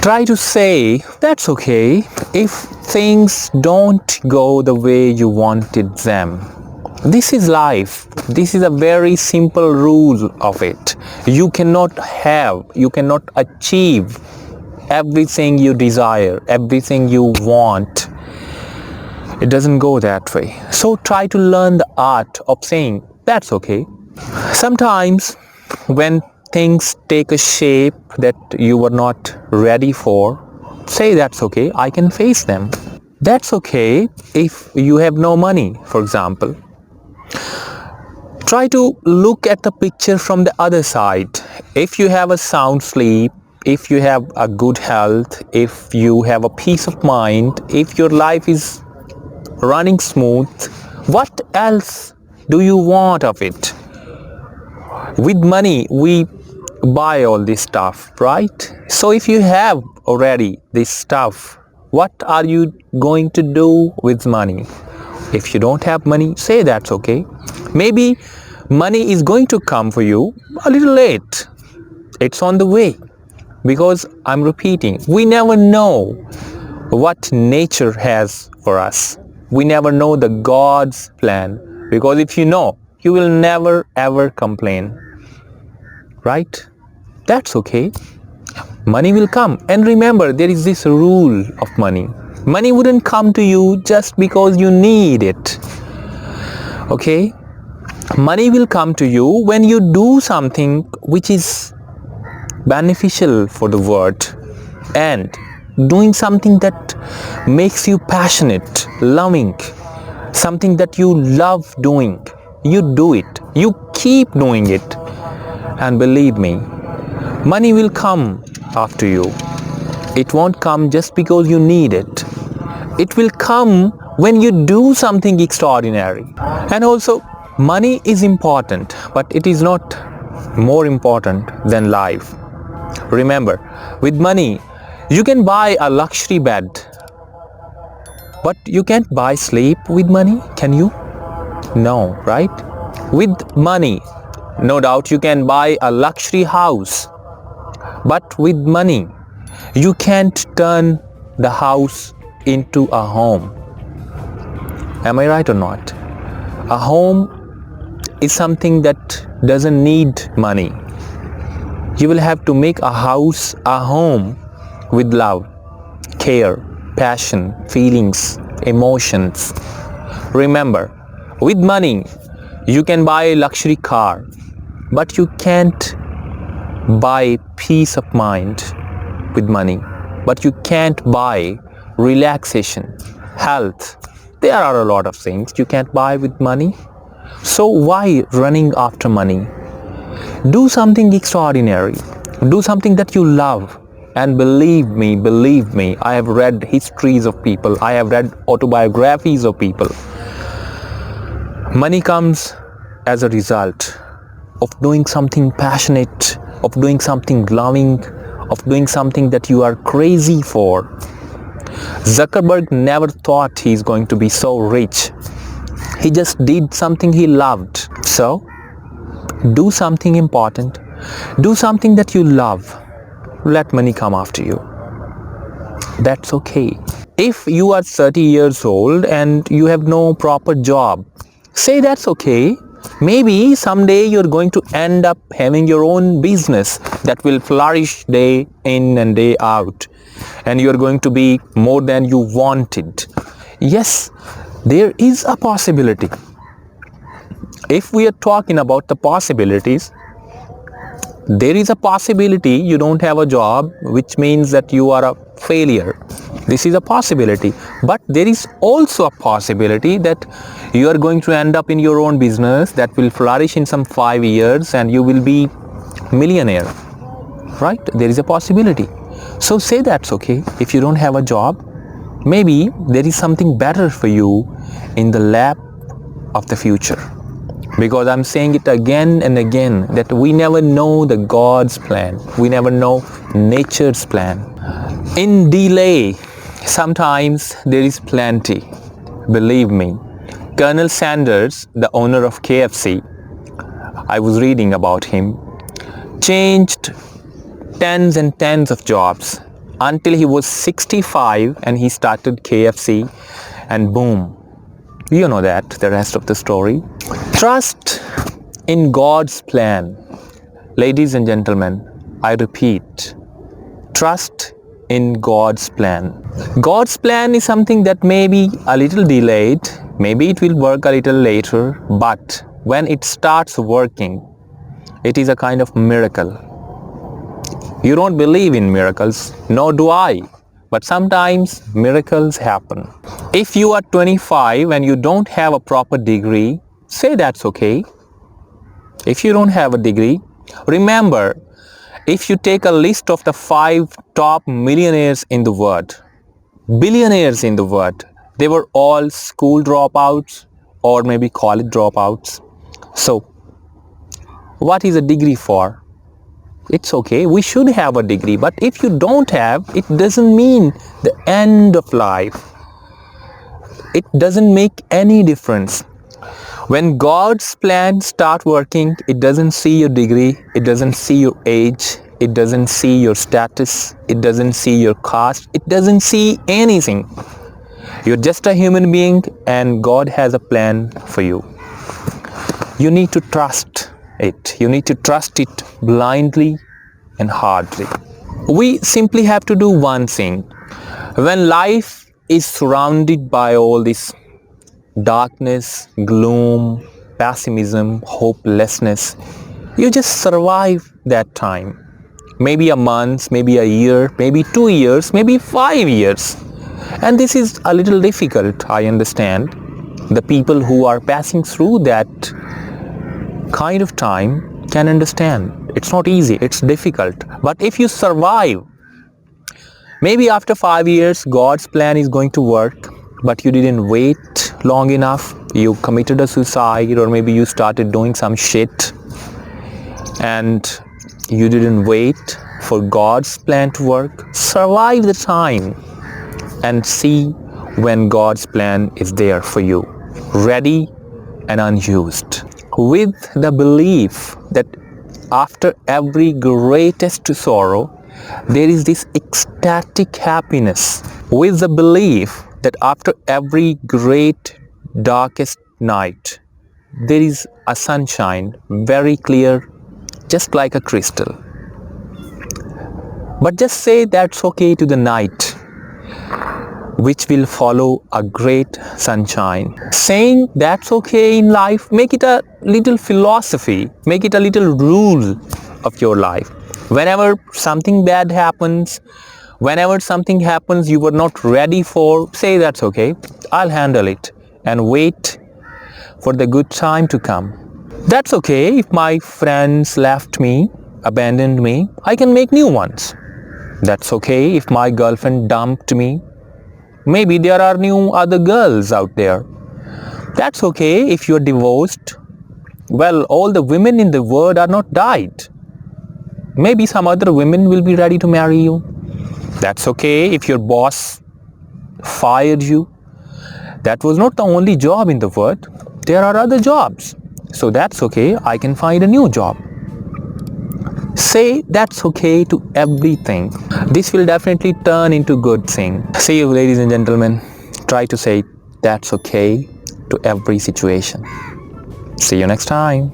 Try to say that's okay if things don't go the way you wanted them. This is life. This is a very simple rule of it. You cannot achieve everything you desire, everything you want. It doesn't go that way. So try to learn the art of saying that's okay. Sometimes when things take a shape that you were not ready for, say that's okay, I can face them. That's okay if you have no money, for example. Try to look at the picture from the other side. If you have a sound sleep, if you have a good health, if you have a peace of mind, if your life is running smooth, what else do you want of it? With money, we buy all this stuff, right? So if you have already this stuff, what are you going to do with money? If you don't have money, say that's okay. Maybe money is going to come for you a little late. It's on the way. Because I'm repeating, we never know what nature has for us. We never know the God's plan. Because if you know, you will never ever complain. Right? That's okay. Money will come. And remember, there is this rule of money. Money wouldn't come to you just because you need it. Okay? Money will come to you when you do something which is beneficial for the world, and doing something that makes you passionate, loving, something that you love doing. You do it. You keep doing it. And believe me, money will come after you. It won't come just because you need it. It will come when you do something extraordinary. And also, money is important, but it is not more important than life. Remember, with money, you can buy a luxury bed, but you can't buy sleep with money, can you? No, right? With money, no doubt you can buy a luxury house, but with money, you can't turn the house into a home. Am I right or not? A home is something that doesn't need money. You will have to make a house a home with love, care, passion, feelings, emotions. Remember, with money, you can buy a luxury car, but you can't buy peace of mind with money. But you can't buy relaxation, health. There are a lot of things you can't buy with money. So why running after money? Do something extraordinary. Do something that you love. And believe me, I have read histories of people. I have read autobiographies of people. Money comes as a result of doing something passionate, of doing something loving, of doing something that you are crazy for. Zuckerberg never thought he's going to be so rich. He just did something he loved. So, do something important. Do something that you love. Let money come after you. That's okay. If you are 30 years old and you have no proper job, say that's okay. Maybe someday you're going to end up having your own business that will flourish day in and day out. And you're going to be more than you wanted. Yes, there is a possibility. If we are talking about the possibilities, there is a possibility you don't have a job, which means that you are a failure. This is a possibility. But there is also a possibility that you are going to end up in your own business that will flourish in some 5 years and you will be millionaire. Right? There is a possibility. So say that's okay. If you don't have a job, maybe there is something better for you in the lap of the future. Because I'm saying it again and again that we never know the God's plan. We never know nature's plan. In delay, sometimes there is plenty. Believe me. Colonel Sanders, the owner of KFC, I was reading about him, changed tens and tens of jobs until he was 65 and he started KFC, and boom, you know that, the rest of the story. Trust in God's plan. Ladies and gentlemen, I repeat, trust in God's plan. God's plan is something that may be a little delayed, maybe it will work a little later, but when it starts working, it is a kind of miracle. You don't believe in miracles, nor do I, but sometimes miracles happen. If you are 25 and you don't have a proper degree, say that's okay. If you don't have a degree, remember, if you take a list of the 5 top millionaires in the world, billionaires in the world, they were all school dropouts or maybe college dropouts. So, what is a degree for? It's okay, we should have a degree, but if you don't have, it doesn't mean the end of life. It doesn't make any difference. When God's plan starts working, it doesn't see your degree, it doesn't see your age, it doesn't see your status, it doesn't see your caste, it doesn't see anything. You're just a human being and God has a plan for you. You need to trust it. You need to trust it blindly and hardly. We simply have to do one thing. When life is surrounded by all this darkness, gloom, pessimism, hopelessness, you just survive that time. Maybe a month, maybe a year, maybe 2 years, maybe 5 years. And this is a little difficult, I understand. The people who are passing through that kind of time can understand. It's not easy, it's difficult. But if you survive, maybe after 5 years, God's plan is going to work, but you didn't wait long enough. You committed a suicide, or maybe you started doing some shit and you didn't wait for God's plan to work. Survive the time and see when God's plan is there for you, ready and unused. With the belief that after every greatest sorrow, there is this ecstatic happiness. With the belief that after every great darkest night, there is a sunshine, very clear, just like a crystal. But just say that's okay to the night, which will follow a great sunshine. Saying that's okay in life, make it a little philosophy, make it a little rule of your life. Whenever something bad happens, whenever something happens you were not ready for, say that's okay, I'll handle it, and wait for the good time to come. That's okay if my friends left me, abandoned me, I can make new ones. That's okay if my girlfriend dumped me. Maybe there are new other girls out there. That's okay if you're divorced. Well, all the women in the world are not died. Maybe some other women will be ready to marry you. That's okay if your boss fired you. That was not the only job in the world. There are other jobs. So that's okay, I can find a new job. Say that's okay to everything. This will definitely turn into good thing. See you, ladies and gentlemen. Try to say that's okay to every situation. See you next time.